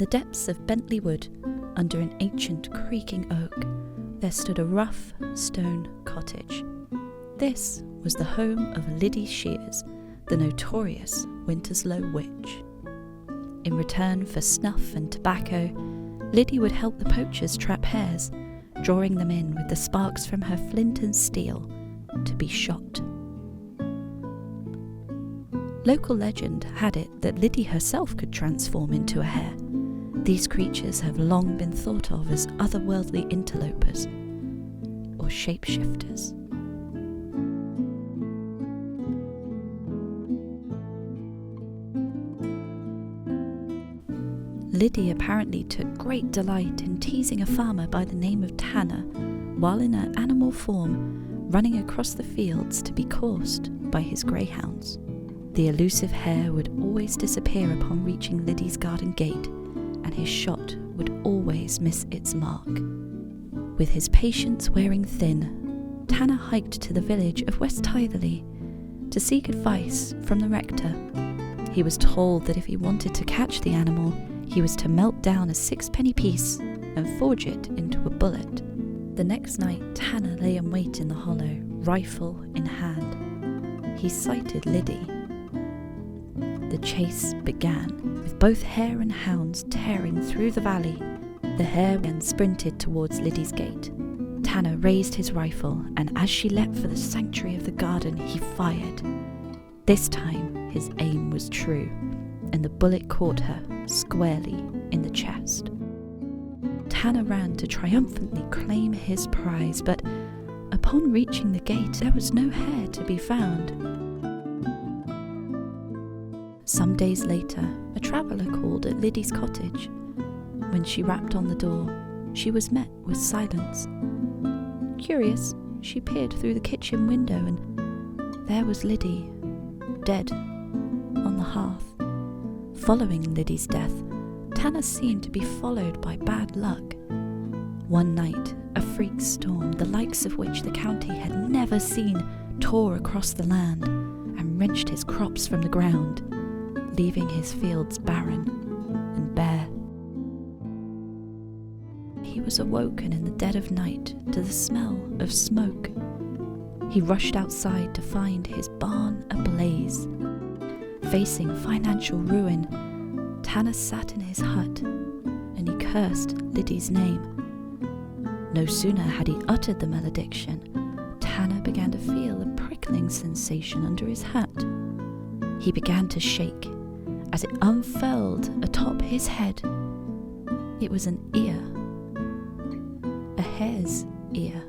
the depths of Bentley Wood, under an ancient creaking oak, there stood a rough stone cottage. This was the home of Lyddie Shears, the notorious Winterslow witch. In return for snuff and tobacco, Lyddie would help the poachers trap hares, drawing them in with the sparks from her flint and steel to be shot. Local legend had it that Lyddie herself could transform into a hare. These creatures have long been thought of as otherworldly interlopers or shapeshifters. Lyddie apparently took great delight in teasing a farmer by the name of Tanner while in her animal form, running across the fields to be coursed by his greyhounds. The elusive hare would always disappear upon reaching Lyddie's garden gate, and his shot would always miss its mark. With his patience wearing thin, Tanner hiked to the village of West Tytherley to seek advice from the rector. He was told that if he wanted to catch the animal, he was to melt down a 6-penny piece and forge it into a bullet. The next night, Tanner lay in wait in the hollow, rifle in hand. He sighted Lyddie. The chase began, with both hare and hounds tearing through the valley. The hare then sprinted towards Lyddie's gate. Tanner raised his rifle, and as she leapt for the sanctuary of the garden, he fired. This time, his aim was true, and the bullet caught her squarely in the chest. Tanner ran to triumphantly claim his prize, but upon reaching the gate, there was no hare to be found. Some days later, a traveller called at Lyddie's cottage. When she rapped on the door, she was met with silence. Curious, she peered through the kitchen window, and there was Lyddie, dead on the hearth. Following Lyddie's death, Tanner seemed to be followed by bad luck. One night, a freak storm, the likes of which the county had never seen, tore across the land and wrenched his crops from the ground, leaving his fields barren and bare. He was awoken in the dead of night to the smell of smoke. He rushed outside to find his barn ablaze. Facing financial ruin, Tanner sat in his hut and he cursed Lyddie's name. No sooner had he uttered the malediction, Tanner began to feel a prickling sensation under his hat. He began to shake as it unfurled atop his head. It was an ear, a hare's ear.